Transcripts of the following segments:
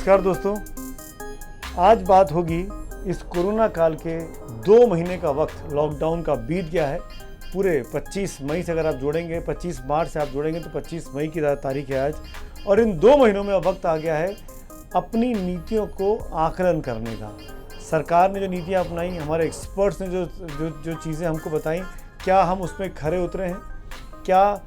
नमस्कार दोस्तों, आज बात होगी इस कोरोना काल के 2 महीने का वक्त लॉकडाउन का बीत गया है। पूरे 25 मई से अगर आप जोड़ेंगे, 25 मार्च से आप जोड़ेंगे तो 25 मई की तारीख है आज। और इन 2 महीनों में अब वक्त आ गया है अपनी नीतियों को आकलन करने का। सरकार ने जो नीतियाँ अपनाई, हमारे एक्सपर्ट्स ने जो चीज़ें हमको बताई, क्या हम उसमें खरे उतरे हैं? क्या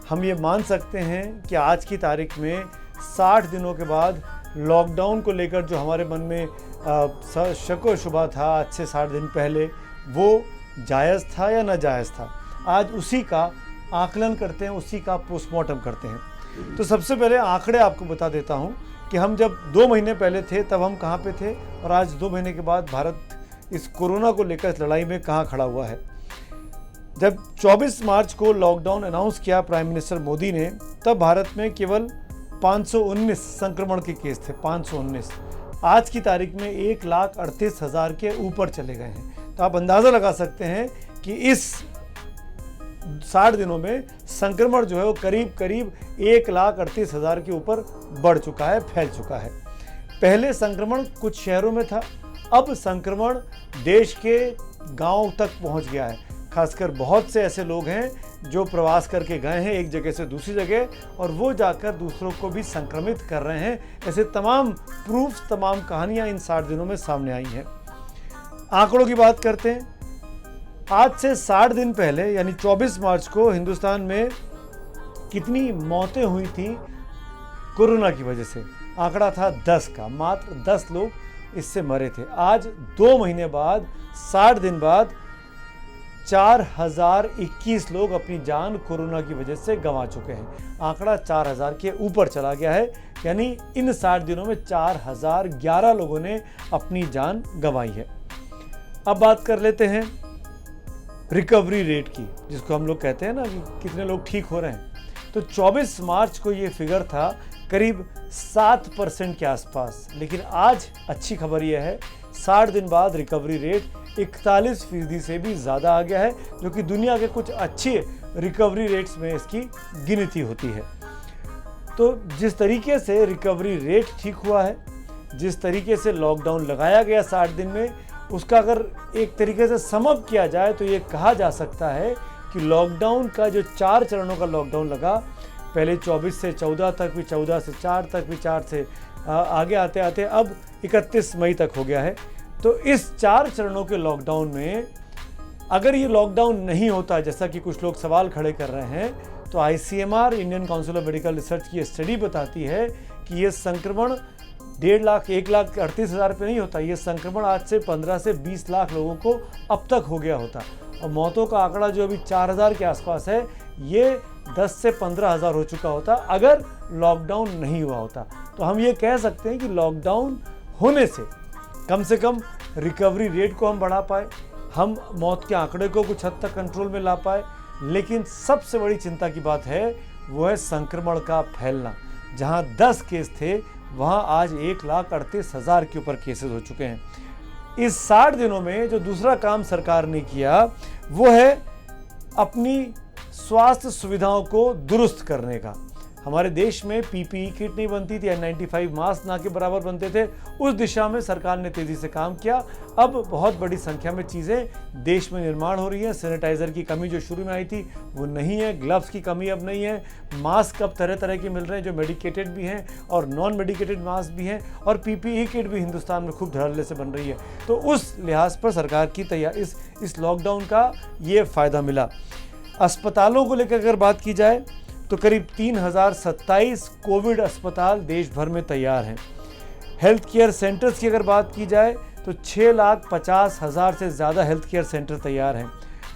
हम ये मान सकते हैं कि आज की तारीख में 60 दिनों के बाद लॉकडाउन को लेकर जो हमारे मन में शक व शुबा था आज से 60 दिन पहले, वो जायज़ था या नाजायज़ था? आज उसी का आकलन करते हैं, उसी का पोस्टमार्टम करते हैं। तो सबसे पहले आंकड़े आपको बता देता हूं कि हम जब 2 महीने पहले थे तब हम कहां पे थे और आज 2 महीने के बाद भारत इस कोरोना को लेकर इस लड़ाई में कहां खड़ा हुआ है। जब 24 मार्च को लॉकडाउन अनाउंस किया प्राइम मिनिस्टर मोदी ने, तब भारत में केवल 519 संक्रमण के केस थे। 519 आज की तारीख में 1,38,000 के ऊपर चले गए हैं। तो आप अंदाज़ा लगा सकते हैं कि इस 60 दिनों में संक्रमण जो है वो करीब 1,38,000 के ऊपर बढ़ चुका है, फैल चुका है। पहले संक्रमण कुछ शहरों में था, अब संक्रमण देश के गांव तक पहुंच गया है। खासकर बहुत से ऐसे लोग हैं जो प्रवास करके गए हैं एक जगह से दूसरी जगह, और वो जाकर दूसरों को भी संक्रमित कर रहे हैं। ऐसे तमाम प्रूफ, तमाम कहानियां इन 60 दिनों में सामने आई हैं। आंकड़ों की बात करते हैं। आज से 60 दिन पहले यानी 24 मार्च को हिंदुस्तान में कितनी मौतें हुई थी कोरोना की वजह से? आंकड़ा था 10 का। मात्र 10 लोग इससे मरे थे। आज 2 महीने बाद, 60 दिन बाद 4021 लोग अपनी जान कोरोना की वजह से गंवा चुके हैं। आंकड़ा 4000 के ऊपर चला गया है। यानी इन 60 दिनों में 4011 लोगों ने अपनी जान गंवाई है। अब बात कर लेते हैं रिकवरी रेट की, जिसको हम लोग कहते हैं ना कि कितने लोग ठीक हो रहे हैं। तो 24 मार्च को ये फिगर था करीब 7% के आसपास, लेकिन आज अच्छी खबर यह है 60 दिन बाद रिकवरी रेट 41% से भी ज़्यादा आ गया है, जो कि दुनिया के कुछ अच्छे रिकवरी रेट्स में इसकी गिनती होती है। तो जिस तरीके से रिकवरी रेट ठीक हुआ है, जिस तरीके से लॉकडाउन लगाया गया 60 दिन में, उसका अगर एक तरीके से सम अप किया जाए तो ये कहा जा सकता है कि लॉकडाउन का जो 4 चरणों का लॉकडाउन लगा, पहले 24 से 14 तक, फिर 14 से 4 तक, फिर 4 से आगे आते आते अब 31 मई तक हो गया है। तो इस 4 चरणों के लॉकडाउन में अगर ये लॉकडाउन नहीं होता, जैसा कि कुछ लोग सवाल खड़े कर रहे हैं, तो ICMR Indian council of medical research की स्टडी बताती है कि ये संक्रमण 1.5 लाख 1,38,000 पे नहीं होता। ये संक्रमण आज से 15 से 20 लाख लोगों को अब तक हो गया होता। और मौतों का आंकड़ा जो अभी 4000 के आसपास है, ये 10 से 15,000 हो चुका होता अगर लॉकडाउन नहीं हुआ होता। तो हम ये कह सकते हैं कि लॉकडाउन होने से कम रिकवरी रेट को हम बढ़ा पाए, हम मौत के आंकड़े को कुछ हद तक कंट्रोल में ला पाए। लेकिन सबसे बड़ी चिंता की बात है वो है संक्रमण का फैलना। जहां 10 केस थे, वहां आज 1,38,000 के ऊपर केसेस हो चुके हैं। इस 60 दिनों में जो दूसरा काम सरकार ने किया वो है अपनी स्वास्थ्य सुविधाओं को दुरुस्त करने का। हमारे देश में PPE किट नहीं बनती थी, N95 मास्क ना के बराबर बनते थे। उस दिशा में सरकार ने तेजी से काम किया। अब बहुत बड़ी संख्या में चीज़ें देश में निर्माण हो रही हैं। सैनिटाइजर की कमी जो शुरू में आई थी वो नहीं है, ग्लव्स की कमी अब नहीं है, मास्क अब तरह तरह के मिल रहे हैं जो मेडिकेटेड भी हैं और नॉन मेडिकेटेड मास्क भी हैं, और PPE किट भी हिंदुस्तान में खूब धड़ल्ले से बन रही है। तो उस लिहाज पर सरकार की इस लॉकडाउन का ये फ़ायदा मिला। अस्पतालों को लेकर अगर बात की जाए तो करीब 3027 कोविड अस्पताल देश भर में तैयार हैं। हेल्थ केयर सेंटर्स की अगर बात की जाए तो 6,50,000 से ज़्यादा हेल्थ केयर सेंटर तैयार हैं।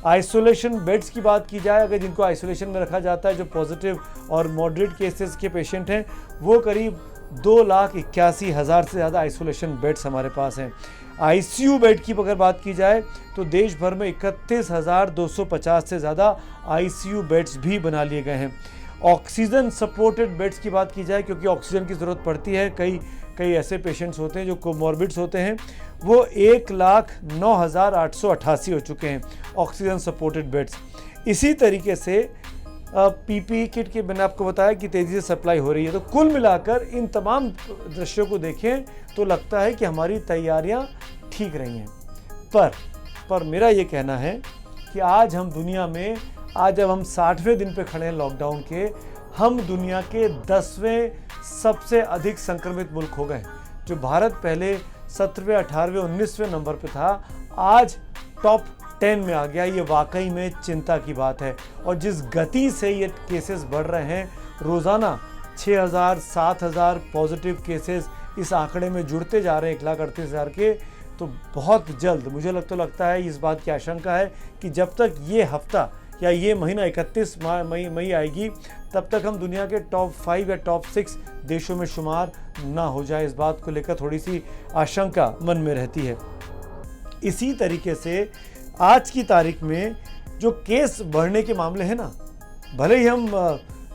आइसोलेशन बेड्स की बात की जाए, अगर जिनको आइसोलेशन में रखा जाता है, जो पॉजिटिव और मॉडरेट केसेस के पेशेंट हैं, वो करीब 2,81,000 से ज़्यादा आइसोलेशन बेड्स हमारे पास हैं। ICU बेड की अगर बात की जाए तो देश भर में 31,250 से ज़्यादा ICU बेड्स भी बना लिए गए हैं। ऑक्सीजन सपोर्टेड बेड्स की बात की जाए, क्योंकि ऑक्सीजन की ज़रूरत पड़ती है, कई ऐसे पेशेंट्स होते हैं जो कोमॉर्बिड्स होते हैं, वो 1,09,888 हो चुके हैं ऑक्सीजन सपोर्टेड बेड्स। इसी तरीके से पीपीई किट की मैंने आपको बताया कि तेज़ी से सप्लाई हो रही है। तो कुल मिलाकर इन तमाम दृश्यों को देखें तो लगता है कि हमारी तैयारियां ठीक रही हैं। पर मेरा ये कहना है कि आज हम दुनिया में, आज जब हम 60वें दिन पे खड़े हैं लॉकडाउन के, हम दुनिया के 10वें सबसे अधिक संक्रमित मुल्क हो गए। जो भारत पहले 17वें, 18वें, 19वें नंबर पे था, आज टॉप 10 में आ गया। ये वाकई में चिंता की बात है। और जिस गति से ये केसेस बढ़ रहे हैं, रोज़ाना 6,000, 7,000 पॉजिटिव केसेस इस आंकड़े में जुड़ते जा रहे हैं 1,38,000 के, तो बहुत जल्द मुझे लगता है, इस बात की आशंका है कि जब तक ये हफ्ता या ये महीना 31 मई आएगी, तब तक हम दुनिया के टॉप 5 या टॉप 6 देशों में शुमार ना हो जाए। इस बात को लेकर थोड़ी सी आशंका मन में रहती है। इसी तरीके से आज की तारीख में जो केस बढ़ने के मामले हैं ना, भले ही हम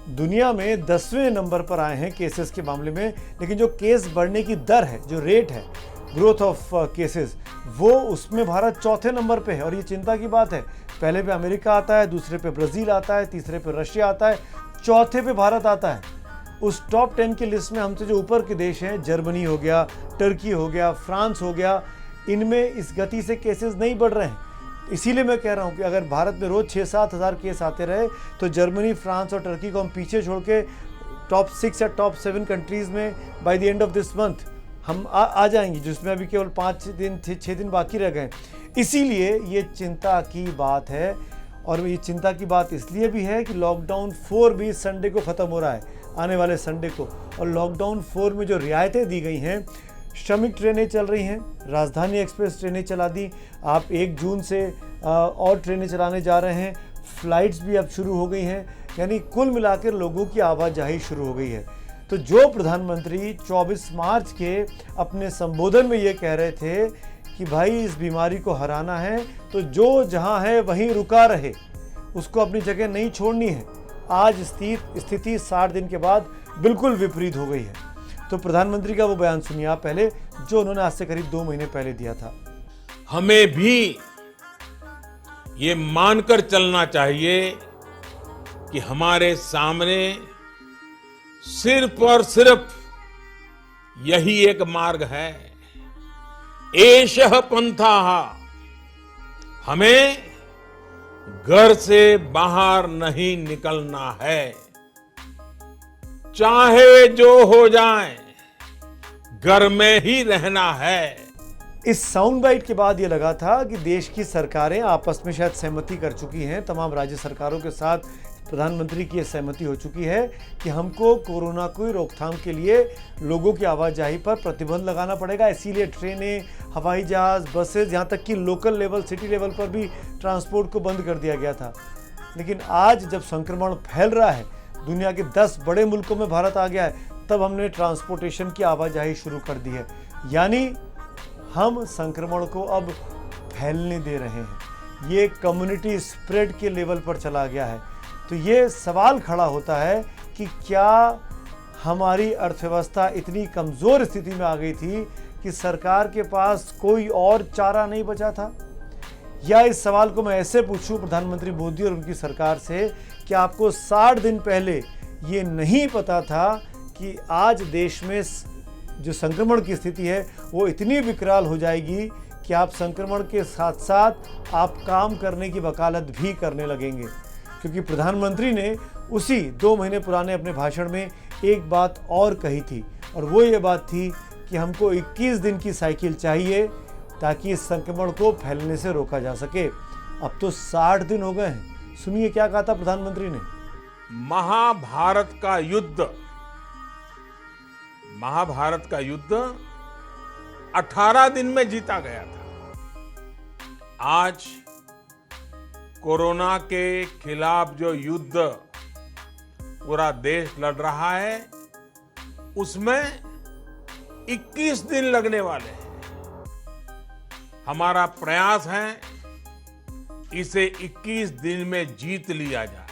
दुनिया में 10वें नंबर पर आए हैं केसेस के मामले में, लेकिन जो केस बढ़ने की दर है, जो रेट है ग्रोथ ऑफ केसेस, वो उसमें भारत 4थे नंबर पे है। और ये चिंता की बात है। पहले पे अमेरिका आता है, दूसरे पे ब्राज़ील आता है, तीसरे पे रशिया आता है, चौथे पे भारत आता है। उस टॉप 10 की लिस्ट में हमसे जो ऊपर के देश हैं, जर्मनी हो गया, टर्की हो गया, फ्रांस हो गया, इनमें इस गति से केसेस नहीं बढ़ रहे हैं। इसीलिए मैं कह रहा हूँ कि अगर भारत में रोज़ 6-7 हज़ार केस आते रहे, तो जर्मनी, फ्रांस और टर्की को हम पीछे छोड़ के टॉप 6 या टॉप 7 कंट्रीज़ में by the end of this month हम आ जाएंगे, जिसमें अभी केवल 6 दिन बाकी रह गए। इसीलिए ये चिंता की बात है। और ये चिंता की बात इसलिए भी है कि लॉकडाउन 4 भी संडे को ख़त्म हो रहा है, आने वाले संडे को। और लॉकडाउन 4 में जो रियायतें दी गई हैं, श्रमिक ट्रेनें चल रही हैं, राजधानी एक्सप्रेस ट्रेनें चला दी, आप 1 जून से और ट्रेनें चलाने जा रहे हैं, फ्लाइट्स भी अब शुरू हो गई हैं, यानी कुल मिलाकर लोगों की आवाजाही शुरू हो गई है। तो जो प्रधानमंत्री 24 मार्च के अपने संबोधन में ये कह रहे थे कि भाई इस बीमारी को हराना है, तो जो जहां है वहीं रुका रहे, उसको अपनी जगह नहीं छोड़नी है, आज स्थिति 60 दिन के बाद बिल्कुल विपरीत हो गई है। तो प्रधानमंत्री का वो बयान सुनिए आप पहले, जो उन्होंने आज से करीब 2 महीने पहले दिया था। हमें भी ये मानकर चलना चाहिए कि हमारे सामने सिर्फ और सिर्फ यही एक मार्ग है, एषः पंथाः। हमें घर से बाहर नहीं निकलना है, चाहे जो हो जाए, घर में ही रहना है। इस साउंड बाइट के बाद ये लगा था कि देश की सरकारें आपस में शायद सहमति कर चुकी हैं, तमाम राज्य सरकारों के साथ प्रधानमंत्री की सहमति हो चुकी है कि हमको कोरोना की रोकथाम के लिए लोगों की आवाजाही पर प्रतिबंध लगाना पड़ेगा। इसीलिए ट्रेनें, हवाई जहाज, बसेज, यहाँ तक कि लोकल लेवल, सिटी लेवल पर भी ट्रांसपोर्ट को बंद कर दिया गया था। लेकिन आज जब संक्रमण फैल रहा है, दुनिया के 10 बड़े मुल्कों में भारत आ गया है, तब हमने ट्रांसपोर्टेशन की आवाजाही शुरू कर दी है। यानी हम संक्रमण को अब फैलने दे रहे हैं। ये कम्युनिटी स्प्रेड के लेवल पर चला गया है। तो ये सवाल खड़ा होता है कि क्या हमारी अर्थव्यवस्था इतनी कमज़ोर स्थिति में आ गई थी कि सरकार के पास कोई और चारा नहीं बचा था? या इस सवाल को मैं ऐसे पूछूं प्रधानमंत्री मोदी और उनकी सरकार से कि आपको 60 दिन पहले ये नहीं पता था कि आज देश में जो संक्रमण की स्थिति है वो इतनी विकराल हो जाएगी कि आप संक्रमण के साथ साथ आप काम करने की वकालत भी करने लगेंगे। क्योंकि प्रधानमंत्री ने उसी 2 महीने पुराने अपने भाषण में एक बात और कही थी, और वो ये बात थी कि हमको 21 दिन की साइकिल चाहिए ताकि इस संक्रमण को फैलने से रोका जा सके। अब तो 60 दिन हो गए हैं। सुनिए क्या कहा था प्रधानमंत्री ने। महाभारत का युद्ध 18 दिन में जीता गया था। आज कोरोना के खिलाफ जो युद्ध पूरा देश लड़ रहा है, उसमें 21 दिन लगने वाले हैं। हमारा प्रयास है इसे 21 दिन में जीत लिया जाए।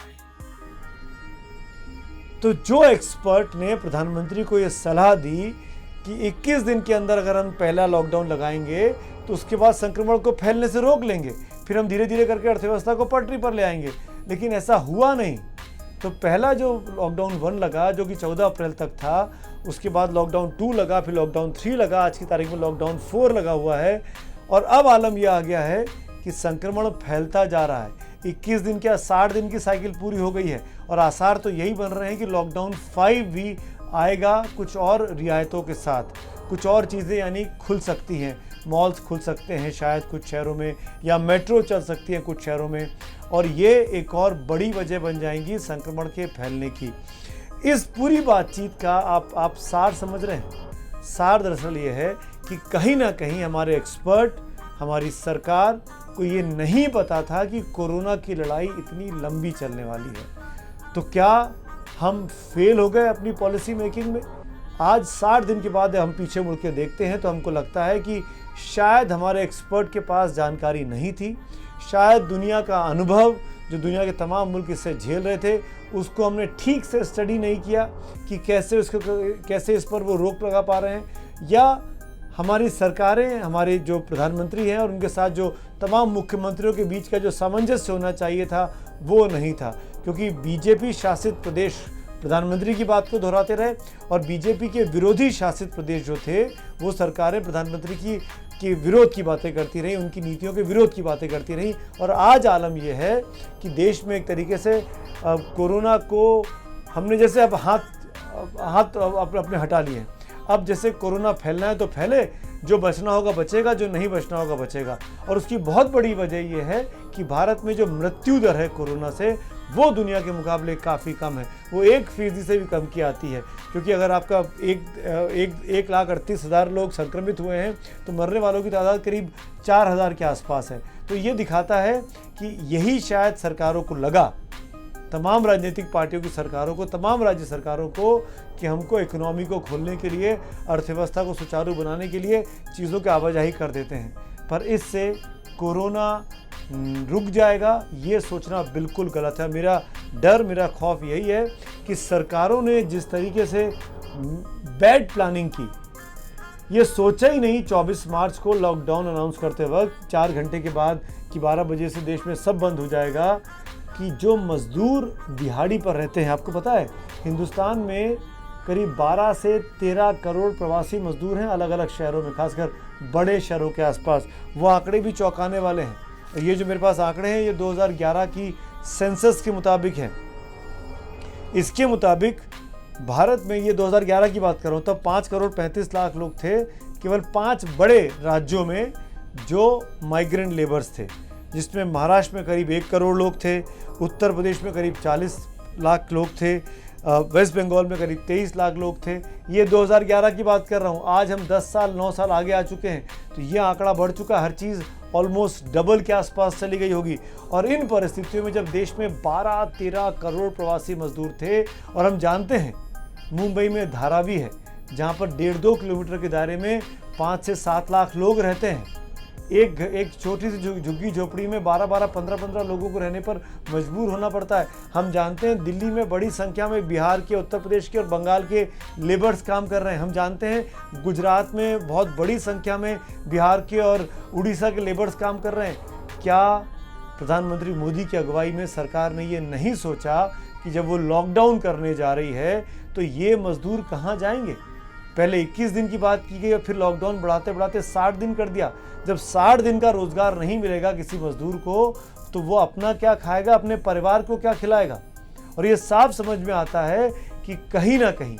तो जो एक्सपर्ट ने प्रधानमंत्री को यह सलाह दी कि 21 दिन के अंदर अगर हम पहला लॉकडाउन लगाएंगे तो उसके बाद संक्रमण को फैलने से रोक लेंगे, फिर हम धीरे धीरे करके अर्थव्यवस्था को पटरी पर ले आएंगे, लेकिन ऐसा हुआ नहीं। तो पहला जो लॉकडाउन 1 लगा जो कि 14 अप्रैल तक था, उसके बाद लॉकडाउन 2 लगा, फिर लॉकडाउन 3 लगा, आज की तारीख में लॉकडाउन 4 लगा हुआ है। और अब आलम यह आ गया है कि संक्रमण फैलता जा रहा है। 21 दिन क्या 60 दिन की साइकिल पूरी हो गई है और आसार तो यही बन रहे हैं कि लॉकडाउन 5 भी आएगा, कुछ और रियायतों के साथ। कुछ और चीज़ें यानी खुल सकती हैं, मॉल्स खुल सकते हैं शायद कुछ शहरों में, या मेट्रो चल सकती है कुछ शहरों में, और ये एक और बड़ी वजह बन जाएंगी संक्रमण के फैलने की। इस पूरी बातचीत का आप सार समझ रहे हैं? सार दरअसल ये है कि कहीं ना कहीं हमारे एक्सपर्ट, हमारी सरकार को ये नहीं पता था कि कोरोना की लड़ाई इतनी लंबी चलने वाली है। तो क्या हम फेल हो गए अपनी पॉलिसी मेकिंग में? आज 60 दिन के बाद हम पीछे मुड़ के देखते हैं तो हमको लगता है कि शायद हमारे एक्सपर्ट के पास जानकारी नहीं थी, शायद दुनिया का अनुभव जो दुनिया के तमाम मुल्क इससे झेल रहे थे उसको हमने ठीक से स्टडी नहीं किया कि कैसे इस पर वो रोक लगा पा रहे हैं, या हमारी सरकारें, हमारे जो प्रधानमंत्री हैं और उनके साथ जो तमाम मुख्यमंत्रियों के बीच का जो सामंजस्य होना चाहिए था वो नहीं था। क्योंकि बीजेपी शासित प्रदेश प्रधानमंत्री की बात को दोहराते रहे और बीजेपी के विरोधी शासित प्रदेश जो थे वो सरकारें प्रधानमंत्री की विरोध की बातें करती रही, उनकी नीतियों के विरोध की बातें करती रही। और आज आलम यह है कि देश में एक तरीके से कोरोना को हमने जैसे अब हाथ अपने हटा लिए हैं। अब जैसे कोरोना फैलना है तो फैले, जो बचना होगा बचेगा, जो नहीं बचना होगा बचेगा। और उसकी बहुत बड़ी वजह यह है कि भारत में जो मृत्यु दर है कोरोना से वो दुनिया के मुकाबले काफ़ी कम है, वो 1% से भी कम की आती है। क्योंकि अगर आपका 1,38,000 लोग संक्रमित हुए हैं तो मरने वालों की तादाद करीब 4,000 के आसपास है। तो ये दिखाता है कि यही शायद सरकारों को लगा, तमाम राजनीतिक पार्टियों की सरकारों को, तमाम राज्य सरकारों को, कि हमको इकोनॉमी को खोलने के लिए, अर्थव्यवस्था को सुचारू बनाने के लिए चीज़ों की आवाजाही कर देते हैं। पर इससे कोरोना रुक जाएगा ये सोचना बिल्कुल गलत है। मेरा डर, मेरा खौफ यही है कि सरकारों ने जिस तरीके से बैड प्लानिंग की, ये सोचा ही नहीं 24 मार्च को लॉकडाउन अनाउंस करते वक्त 4 घंटे के बाद कि 12 बजे से देश में सब बंद हो जाएगा, कि जो मजदूर दिहाड़ी पर रहते हैं, आपको पता है हिंदुस्तान में करीब 12 से 13 करोड़ प्रवासी मजदूर हैं अलग अलग शहरों में, खासकर बड़े शहरों के आसपास। वो आंकड़े भी चौंकाने वाले हैं। ये जो मेरे पास आंकड़े हैं ये 2011 की सेंसस के मुताबिक है। इसके मुताबिक भारत में, ये 2011 की बात कर रहा हूँ, तब 5 करोड़ 35 लाख लोग थे केवल 5 बड़े राज्यों में जो माइग्रेंट लेबर्स थे, जिसमें महाराष्ट्र में करीब 1 करोड़ लोग थे, उत्तर प्रदेश में करीब 40 लाख लोग थे, वेस्ट बंगाल में करीब 23 लाख लोग थे। ये 2011 की बात कर रहा हूँ। आज हम 10 साल 9 साल आगे आ चुके हैं तो ये आंकड़ा बढ़ चुका, हर चीज़ ऑलमोस्ट डबल के आसपास चली गई होगी। और इन परिस्थितियों में जब देश में 12-13 करोड़ प्रवासी मजदूर थे, और हम जानते हैं मुंबई में धारावी है जहाँ पर 1.5-2 किलोमीटर के दायरे में 5 से 7 लाख लोग रहते हैं। एक छोटी सी झुग्गी झोपड़ी में 12-12, 15-15 लोगों को रहने पर मजबूर होना पड़ता है। हम जानते हैं दिल्ली में बड़ी संख्या में बिहार के, उत्तर प्रदेश के और बंगाल के लेबर्स काम कर रहे हैं। हम जानते हैं गुजरात में बहुत बड़ी संख्या में बिहार के और उड़ीसा के लेबर्स काम कर रहे हैं। क्या प्रधानमंत्री मोदी की अगुवाई में सरकार ने ये नहीं सोचा कि जब वो लॉकडाउन करने जा रही है तो ये मजदूर कहाँ जाएंगे? पहले 21 दिन की बात की गई और फिर लॉकडाउन बढ़ाते बढ़ाते 60 दिन कर दिया। जब 60 दिन का रोजगार नहीं मिलेगा किसी मजदूर को तो वो अपना क्या खाएगा, अपने परिवार को क्या खिलाएगा? और ये साफ समझ में आता है कि कहीं ना कहीं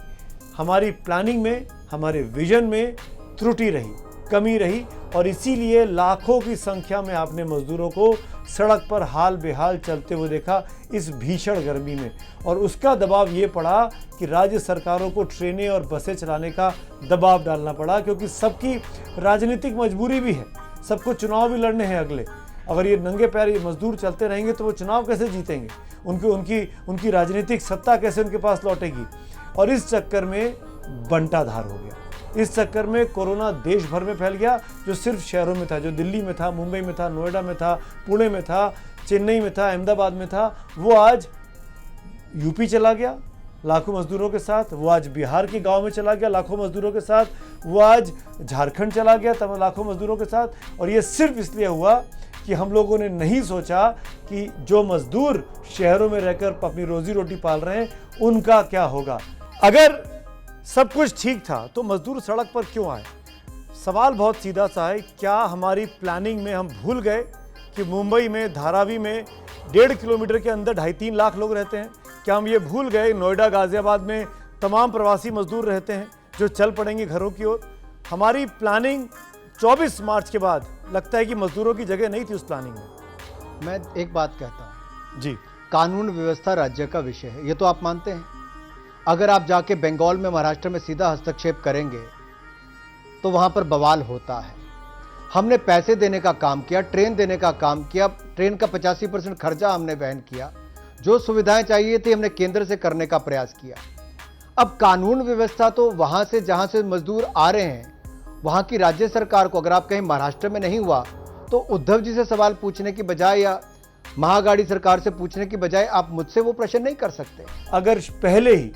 हमारी प्लानिंग में, हमारे विजन में त्रुटि रही, कमी रही, और इसीलिए लाखों की संख्या में आपने मजदूरों को सड़क पर हाल बेहाल चलते हुए देखा इस भीषण गर्मी में। और उसका दबाव ये पड़ा कि राज्य सरकारों को ट्रेनें और बसें चलाने का दबाव डालना पड़ा, क्योंकि सबकी राजनीतिक मजबूरी भी है, सबको चुनाव भी लड़ने हैं अगले। अगर ये नंगे पैर ये मजदूर चलते रहेंगे तो वो चुनाव कैसे जीतेंगे? उनकी राजनीतिक सत्ता कैसे उनके पास लौटेगी? और इस चक्कर में बंटाधार हो गया। इस चक्कर में कोरोना देश भर में फैल गया, जो सिर्फ शहरों में था, जो दिल्ली में था, मुंबई में था, नोएडा में था, पुणे में था, चेन्नई में था, अहमदाबाद में था, वो आज यूपी चला गया लाखों मजदूरों के साथ, वो आज बिहार के गांव में चला गया लाखों मजदूरों के साथ, वो आज झारखंड चला गया तब लाखों मजदूरों के साथ। और ये सिर्फ इसलिए हुआ कि हम लोगों ने नहीं सोचा कि जो मजदूर शहरों में रहकर अपनी रोजी रोटी पाल रहे हैं उनका क्या होगा। अगर सब कुछ ठीक था तो मजदूर सड़क पर क्यों आए? सवाल बहुत सीधा सा है, क्या हमारी प्लानिंग में हम भूल गए कि मुंबई में धारावी में 1.5 किलोमीटर के अंदर 2.5-3 लाख लोग रहते हैं? क्या हम ये भूल गए नोएडा गाजियाबाद में तमाम प्रवासी मजदूर रहते हैं जो चल पड़ेंगे घरों की ओर? हमारी प्लानिंग 24 मार्च के बाद लगता है कि मजदूरों की जगह नहीं थी उस प्लानिंग में। मैं एक बात कहता हूँ जी, कानून व्यवस्था राज्य का विषय है, ये तो आप मानते हैं। अगर आप जाके बंगाल में, महाराष्ट्र में सीधा हस्तक्षेप करेंगे तो वहां पर बवाल होता है। हमने पैसे देने का काम किया, ट्रेन देने का काम किया, ट्रेन का 85% खर्चा हमने वहन किया, जो सुविधाएं चाहिए थी हमने केंद्र से करने का प्रयास किया। अब कानून व्यवस्था तो वहां से जहां से मजदूर आ रहे हैं वहां की राज्य सरकार को, अगर आप कहीं महाराष्ट्र में नहीं हुआ तो उद्धव जी से सवाल पूछने की बजाय या महागाड़ी सरकार से पूछने की बजाय आप मुझसे वो प्रश्न नहीं कर सकते। अगर पहले ही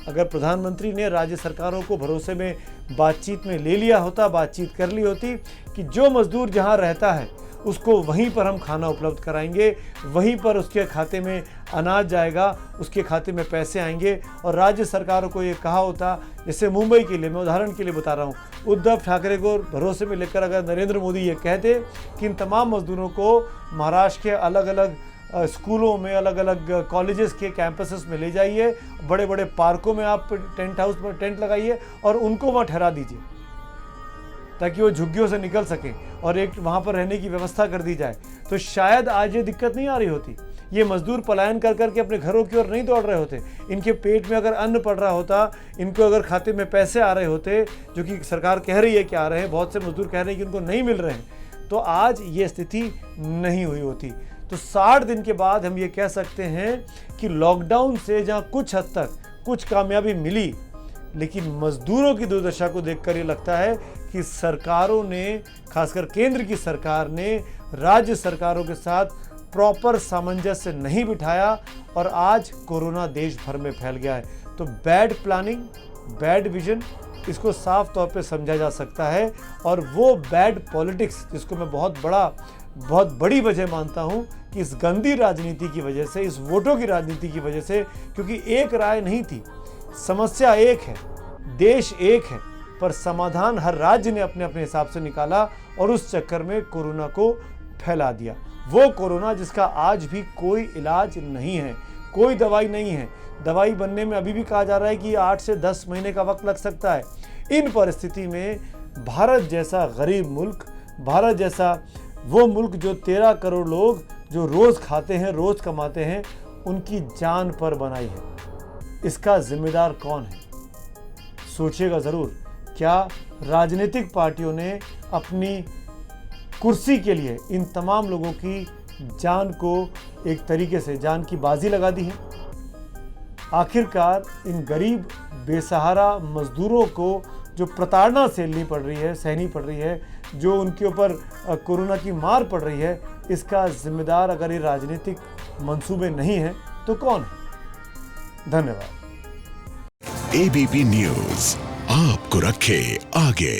अगर प्रधानमंत्री ने राज्य सरकारों को भरोसे में बातचीत में ले लिया होता, बातचीत कर ली होती कि जो मजदूर जहां रहता है उसको वहीं पर हम खाना उपलब्ध कराएंगे, वहीं पर उसके खाते में अनाज जाएगा, उसके खाते में पैसे आएंगे, और राज्य सरकारों को ये कहा होता, जैसे मुंबई के लिए मैं उदाहरण के लिए बता रहा हूँ, उद्धव ठाकरे को भरोसे में लेकर अगर नरेंद्र मोदी ये कहते कि इन तमाम मजदूरों को महाराष्ट्र के अलग अलग स्कूलों में, अलग अलग कॉलेजेस के कैंपसेस में ले जाइए, बड़े बड़े पार्कों में आप टेंट हाउस पर टेंट लगाइए और उनको वहाँ ठहरा दीजिए ताकि वो झुग्गियों से निकल सकें और एक वहाँ पर रहने की व्यवस्था कर दी जाए, तो शायद आज ये दिक्कत नहीं आ रही होती। ये मजदूर पलायन कर करके अपने घरों की ओर नहीं दौड़ रहे होते। इनके पेट में अगर अन्न पड़ रहा होता, इनको अगर खाते में पैसे आ रहे होते, जो कि सरकार कह रही है कि आ रहे हैं, बहुत से मजदूर कह रहे हैं कि उनको नहीं मिल रहे हैं, तो आज ये स्थिति नहीं हुई होती। तो 60 दिन के बाद हम ये कह सकते हैं कि लॉकडाउन से जहाँ कुछ हद तक कुछ कामयाबी मिली, लेकिन मजदूरों की दुर्दशा को देखकर ये लगता है कि सरकारों ने, खासकर केंद्र की सरकार ने राज्य सरकारों के साथ प्रॉपर सामंजस्य नहीं बिठाया और आज कोरोना देश भर में फैल गया है। तो बैड प्लानिंग, बैड विजन, इसको साफ तौर पे समझा जा सकता है। और वो बैड पॉलिटिक्स जिसको मैं बहुत बड़ी वजह मानता हूं कि इस गंदी राजनीति की वजह से, इस वोटों की राजनीति की वजह से, क्योंकि एक राय नहीं थी, समस्या एक है, देश एक है, पर समाधान हर राज्य ने अपने अपने हिसाब से निकाला और उस चक्कर में कोरोना को फैला दिया। वो कोरोना जिसका आज भी कोई इलाज नहीं है, कोई दवाई नहीं है। दवाई बनने में अभी भी कहा जा रहा है कि 8 से 10 महीने का वक्त लग सकता है। इन परिस्थिति में भारत जैसा गरीब मुल्क, भारत जैसा वो मुल्क जो 13 करोड़ लोग जो रोज़ खाते हैं, रोज़ कमाते हैं, उनकी जान पर बनाई है, इसका जिम्मेदार कौन है? सोचिएगा ज़रूर। क्या राजनीतिक पार्टियों ने अपनी कुर्सी के लिए इन तमाम लोगों की जान को एक तरीके से जान की बाजी लगा दी है? आखिरकार इन गरीब बेसहारा मजदूरों को जो प्रताड़ना सहनी पड़ रही है, जो उनके ऊपर कोरोना की मार पड़ रही है, इसका जिम्मेदार अगर ये राजनीतिक मंसूबे नहीं है तो कौन है? धन्यवाद। एबीपी न्यूज आपको रखे आगे।